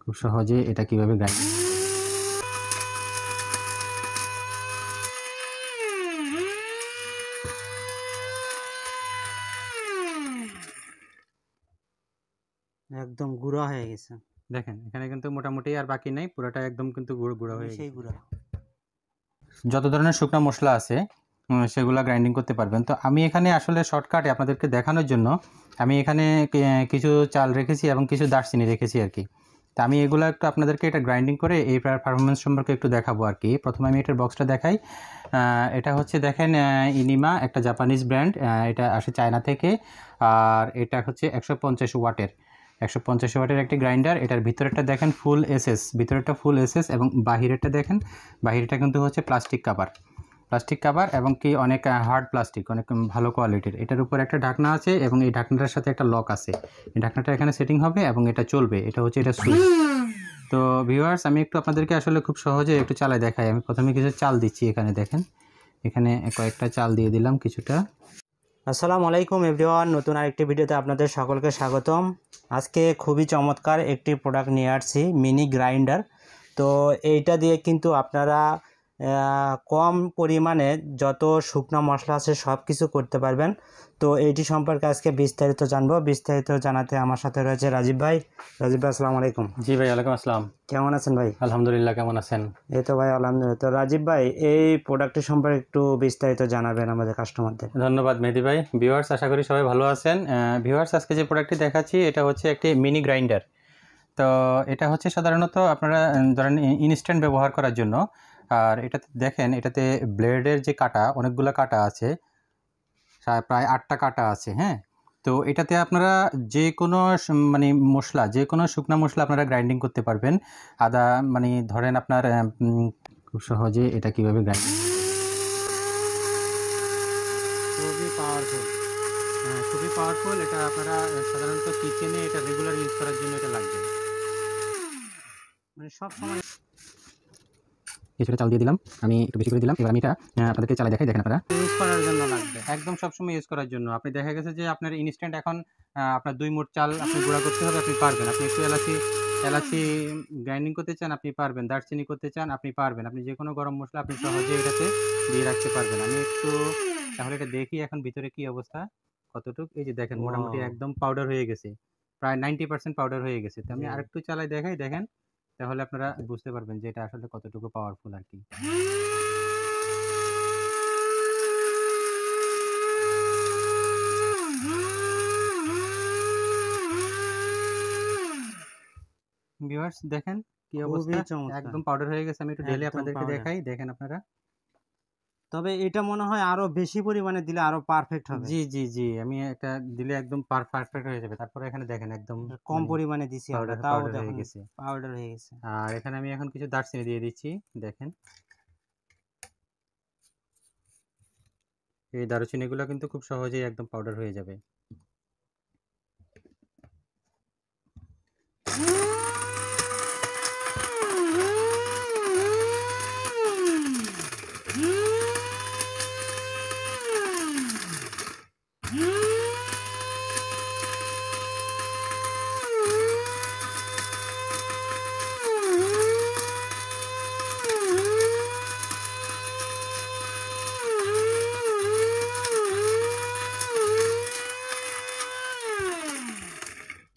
খুব সহজে এটা কিভাবে গ্রাইন্ড একদম গুঁড়া হয়ে গেছে। দেখেন এখানে কিন্তু মোটামুটি আর বাকি নেই, পুরোটা একদম কিন্তু গুঁড়ো হয়ে সেই গেছে। গুঁড়া যত ধরনের শুকনো মশলা আছে সেগুলো গ্রাইন্ডিং করতে পারবেন। তো আমি এখানে আসলে শর্টকাটে আপনাদেরকে দেখানোর জন্য আমি এখানে কিছু চাল রেখেছি এবং কিছু দারচিনি রেখেছি আর কি। তো আমি এগুলো একটু আপনাদেরকে এটা গ্রাইন্ডিং করে এই পারফরমেন্স সম্পর্কে একটু দেখাবো আর কি। প্রথমে আমি এটার বক্সটা দেখাই। এটা হচ্ছে দেখেন ইনিমা একটা জাপানিজ ব্র্যান্ড, এটা আসে চায়না থেকে। আর এটা হচ্ছে 150 ওয়াটের 150 ওয়াটের একটি গ্রাইন্ডার। এটার ভিতরেরটা দেখেন ফুল এসএস, ভিতরেরটা ফুল এসএস এবং বাহিরেরটা দেখেন, বাহিরেরটা কিন্তু হচ্ছে প্লাস্টিক কাভার এবং কি অনেক হার্ড প্লাস্টিক, অনেক ভালো কোয়ালিটির। এটার উপর একটা ঢাকনা আছে এবং এই ঢাকনাটার সাথে একটা লক আছে। এই ঢাকনাটা এখানে সেটিং হবে এবং এটা চলবে। এটা হচ্ছে এটা সুইচ। তো ভিউয়ার্স আমি একটু আপনাদেরকে আসলে খুব সহজে একটু চালায় দেখাই। আমি প্রথমে কিছু চাল দিচ্ছি এখানে, দেখেন এখানে কয়েকটা চাল দিয়ে দিলাম কিছুটা। আসসালামু আলাইকুম এভরিওয়ান, নতুন আরেকটি ভিডিওতে আপনাদের সকলকে স্বাগতম। আজকে খুবই চমৎকার একটি প্রোডাক্ট নিয়ে আসছি, মিনি গ্রাইন্ডার। তো এইটা দিয়ে কিন্তু আপনারা কম পরিমাণে যত শুকনো মশলা আছে সব কিছু করতে পারবেন। তো এইটি সম্পর্কে আজকে বিস্তারিত জানবো। বিস্তারিত জানাতে আমার সাথে রয়েছে রাজীব ভাই। রাজীব ভাই আসসালামু আলাইকুম। জি ভাই, ওয়ালাইকুম আসসালাম। কেমন আছেন ভাই? আলহামদুলিল্লাহ, কেমন আছেন? এই তো ভাই আলহামদুলিল্লাহ। তো রাজীব ভাই, এই প্রোডাক্টের সম্পর্কে একটু বিস্তারিত জানাবেন আমাদের কাস্টমারদের। ধন্যবাদ মেহেদি ভাই। ভিউয়ার্স আশা করি সবাই ভালো আছেন। ভিউয়ার্স আজকে যে প্রোডাক্টটি দেখাচ্ছি এটা হচ্ছে একটি মিনি গ্রাইন্ডার। তো এটা হচ্ছে সাধারণত আপনারা ধরেন ইনস্ট্যান্ট ব্যবহার করার জন্য। আর এটাতে দেখেন, এটাতে ব্লেডের যে কাটা, অনেকগুলো কাটা আছে, প্রায় 8টা কাটা আছে। হ্যাঁ, তো এটাতে আপনারা যে কোনো মানে মশলা, যে কোনো শুকনো মশলা আপনারা গ্রাইন্ডিং করতে পারবেন। আদা মানে ধরেন আপনার খুব সহজে এটা কিভাবে গ্রাইন্ডিং খুবই পাওয়ারফুল। হ্যাঁ, খুবই পাওয়ারফুল। এটা আপনারা সাধারণত কিচেনে এটা রেগুলার ইউজ করার জন্য এটা লাগবে। মানে সব সময় কিছুটা চাল দিয়ে দিলাম, আমি একটু বেশি করে দিলাম। এবার আমি এটা আপনাদেরকে চালাই দেখাই, দেখেন আপনারা। ইউজ করার জন্য লাগবে। একদম সবসময় ইউজ করার জন্য। আপনি দেখা গেছে যে আপনার ইনস্ট্যান্ট এখন আপনার 2 মুঠ চাল আপনি গুঁড়া করতে হবে, আপনি পারবেন। আপনি একটু এলাচি গ্রাইন্ডিং করতে চান, আপনি পারবেন। দারচিনি করতে চান, আপনি পারবেন। আপনি যে কোনো গরম মসলা আপনি সহজে এটাতে দিয়ে রাখতে পারবেন। আমি একটু তাহলে এটা দেখি এখন ভিতরে কি অবস্থা, কতটুক। এই যে দেখেন মোটামুটি একদম পাউডার হয়ে গেছে, প্রায় 90% পাউডার হয়ে গেছে। তো আমি আরেকটু চালাই দেখাই, দেখেন তাহলে আপনারা বুঝতে পারবেন যে এটা আসলে কতটুকু পাওয়ারফুল আর কি। ভিউয়ার্স দেখেন কি অবস্থা, খুবই চমৎকার, একদম পাউডার হয়ে গেছে। আমি একটু ঢেলে একদম আপনাদেরকে পাউডার। দেখাই, দেখেন আপনারা। তবে এটা মনে হয় আরো বেশি পরিমাণে দিলে আরো পারফেক্ট হবে। জি জি জি, আমি এটা দিলে একদম পারফেক্ট হয়ে যাবে। তারপরে এখানে দেখেন একদম কম মানে পরিমাণে দিছি আমরা, তাও পাউডার হয়ে দেখুন গেছে। পাউডার হয়ে গেছে। আর এখানে আমি এখন কিছু দারচিনি দিয়ে দিচ্ছি, দেখেন এই দারুচিনিগুলো কিন্তু খুব সহজেই একদম পাউডার হয়ে যাবে।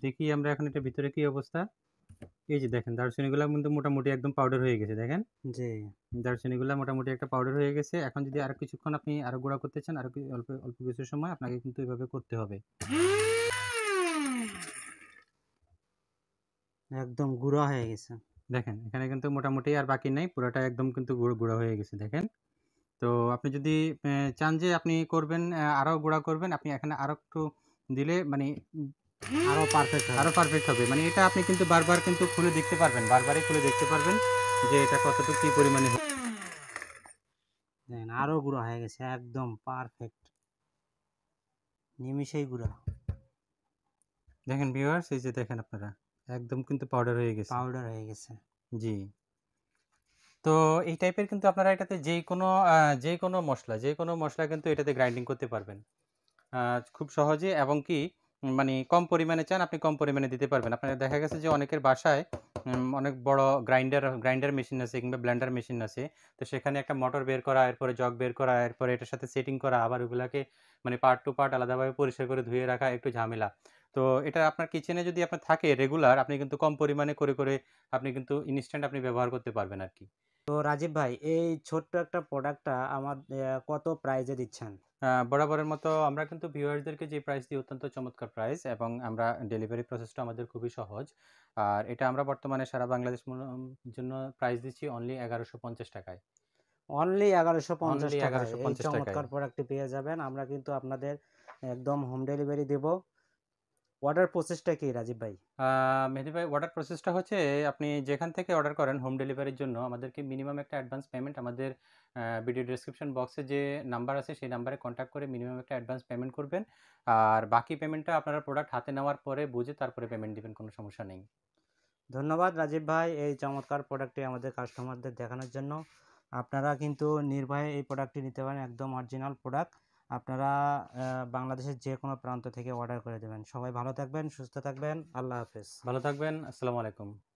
দেখি আমরা এখন এটা ভিতরে কি অবস্থা। এই যে দেখেন দারুচিনিগুলো কিন্তু মোটামুটি একদম পাউডার হয়ে গেছে, দেখেন জি, দারচিনিগুলো মোটামুটি একটা পাউডার হয়ে গেছে। এখন যদি আরো কিছুক্ষণ আপনি আরো গুঁড়া করতে চান, আরো অল্প অল্প কিছু সময় আপনাকে কিন্তু এভাবে করতে হবে। একদম গুঁড়া হয়ে গেছে। দেখেন এখানে কিন্তু মোটামুটি আর বাকি নেই, পুরোটা একদম কিন্তু গুঁড়ো হয়ে গেছে, দেখেন। তো আপনি যদি চান যে আপনি করবেন আরো গুঁড়া করবেন, আপনি এখানে আরো একটু দিলে মানে আরো পারফেক্ট হবে। আরো পারফেক্ট হবে। মানে এটা আপনি কিন্তু বারবার কিন্তু খুলে দেখতে পারবেন, বারবারই খুলে দেখতে পারবেন যে এটা কতটুকু কি পরিমাণে দেখেন আরো গুঁড়া হয়ে গেছে, একদম পারফেক্ট, নিমিষেই গুঁড়া। দেখেন ভিউয়ার্স, এই যে দেখেন আপনারা একদম কিন্তু পাউডার হয়ে গেছে। পাউডার হয়ে গেছে। জি। তো এই টাইপের কিন্তু আপনারা এটাতে যে কোনো মসলা কিন্তু এটাতে গ্রাইন্ডিং করতে পারবেন খুব সহজে। এবং কি মানে কম পরিমাণে চান আপনি কম পরিমাণে দিতে পারবেন। আপনার দেখা গেছে যে অনেকের বাসায় অনেক বড় গ্রাইন্ডার মেশিন আছে কিংবা ব্লেন্ডার মেশিন আছে। তো সেখানে একটা মোটর বের করা, এরপরে জগ বের করা, এরপরে এটার সাথে সেটিং করা, আবার ওগুলাকে মানে পার্ট টু পার্ট আলাদাভাবে পরিষ্কার করে ধুয়ে রাখা একটু ঝামেলা। তো এটা আপনার কিচেনে যদি আপনার থাকে রেগুলার, আপনি কিন্তু কম পরিমাণে করে আপনি কিন্তু ইনস্ট্যান্ট আপনি ব্যবহার করতে পারবেন আরকি। তো রাজীব ভাই, এই ছোট্ট একটা প্রোডাক্টটা কত প্রাইজে দিচ্ছেন? বরাবরের মতো আমরা কিন্তু ভিউয়ার্সদেরকে যে প্রাইস দিই অত্যন্ত চমৎকার প্রাইস, এবং আমরা ডেলিভারি প্রসেসটা আমাদের খুবই সহজ। আর এটা আমরা বর্তমানে সারা বাংলাদেশ জন্য প্রাইস দিচ্ছি অনলি ৳১১৫০ য়। অনলি ১১৫০ অনলি টাকায় এই ৳১১৫০ য়। চমৎকার প্রোডাক্টটি পেয়ে যাবেন। আমরা কিন্তু আপনাদের একদম হোম ডেলিভারি দেব। অর্ডার প্রসেসটা কি রাজীব ভাই? আ মেহেদী ভাই, অর্ডার প্রসেসটা হচ্ছে আপনি যেখান থেকে অর্ডার করেন হোম ডেলিভারির জন্য আমাদেরকে মিনিমাম একটা অ্যাডভান্স পেমেন্ট আমাদের ভিডিও ডেসক্রিপশন বক্সে যে নাম্বার আছে সেই নাম্বারে কনট্যাক্ট করে মিনিমাম একটা অ্যাডভান্স পেমেন্ট করবেন। আর বাকি পেমেন্টটা আপনারা প্রোডাক্ট হাতে নেওয়ার পরে বুঝে তারপরে পেমেন্ট দিবেন, কোনো সমস্যা নেই। ধন্যবাদ রাজীব ভাই এই চমৎকার প্রোডাক্টটি আমাদের কাস্টমারদের দেখানোর জন্য। আপনারা কিন্তু নির্ভয়ে এই প্রোডাক্টটি নিতে পারেন, একদম অরিজিনাল প্রোডাক্ট। আপনারা বাংলাদেশের যে কোনো প্রান্ত থেকে অর্ডার করে দেবেন। সবাই ভালো থাকবেন, সুস্থ থাকবেন। আল্লাহ হাফেজ। ভালো থাকবেন। আসসালামু আলাইকুম।